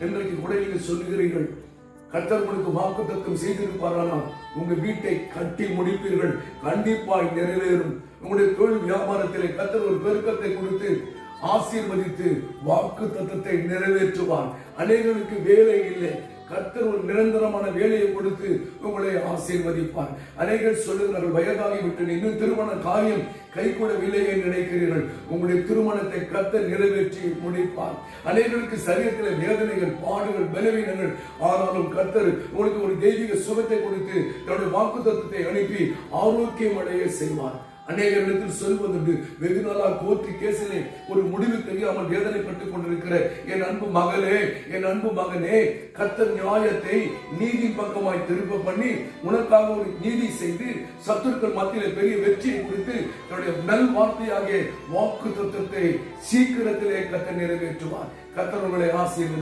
இன்றைக்கு கூட நீங்கள் சொல்லுகிறீர்கள், கர்த்தர் உங்களுக்கு வாக்குத்தத்தம் செய்திருப்பாரானால் உங்க வீட்டை கட்டி முடிப்பீர்கள், கண்டிப்பாய் நிறைவேறும். உங்களுடைய தொழில் வியாபாரத்திலே கர்த்தர் ஒரு பெருக்கத்தை கொடுத்து ஆசீர்வதித்து வாக்கு தத்தத்தை நிறைவேற்றுவார். அநேகருக்கு வேலை இல்லை, கர்த்தர் ஒரு நிரந்தரமான வேலையை கொடுத்து உங்களை ஆசீர்வதிப்பார். அநேகர் சொல்லுகிறார்கள், வயதாகி விட்டு இன்னும் திருமண காரியம் கைகூடவில்லை என்று நினைக்கிறீர்கள், உங்களுடைய திருமணத்தை கர்த்தர் நிறைவேற்றி முடிப்பார். அநேகருக்கு சரீரத்தில் வேதனைகள், பாடுகள், பலவீனங்கள், ஆனாலும் கர்த்தர் உங்களுக்கு ஒரு தெய்வீக சுகத்தை கொடுத்து தன்னுடைய வாக்குத்தத்தத்தை அனுப்பி ஆரோக்கியம் அடைய செய்வார். அநேகரிடத்தில் சொல்வதுண்டு, வெகு நாளாக கோர்ட்டு கேசிலே ஒரு முடிவு தெரியாமல் வேதனைப்பட்டுக் கொண்டிருக்கிற என் அன்பு மகளே, என் அன்பு மகனே, கர்த்தர் நியாயத்தை நீதி பக்கமாய் திருப்ப பண்ணி உனக்காக ஒரு நீதி செய்து சத்துருக்கள் மத்தியிலே பெரிய வெற்றியை கொடுத்து தன்னுடைய நல் வார்த்தையாகிய வாக்கு தத்தத்தை சீக்கிரத்திலே கர்த்தர் நிறைவேற்றுவார். கர்த்தர் உங்களை ஆசீர்வதிப்பார்.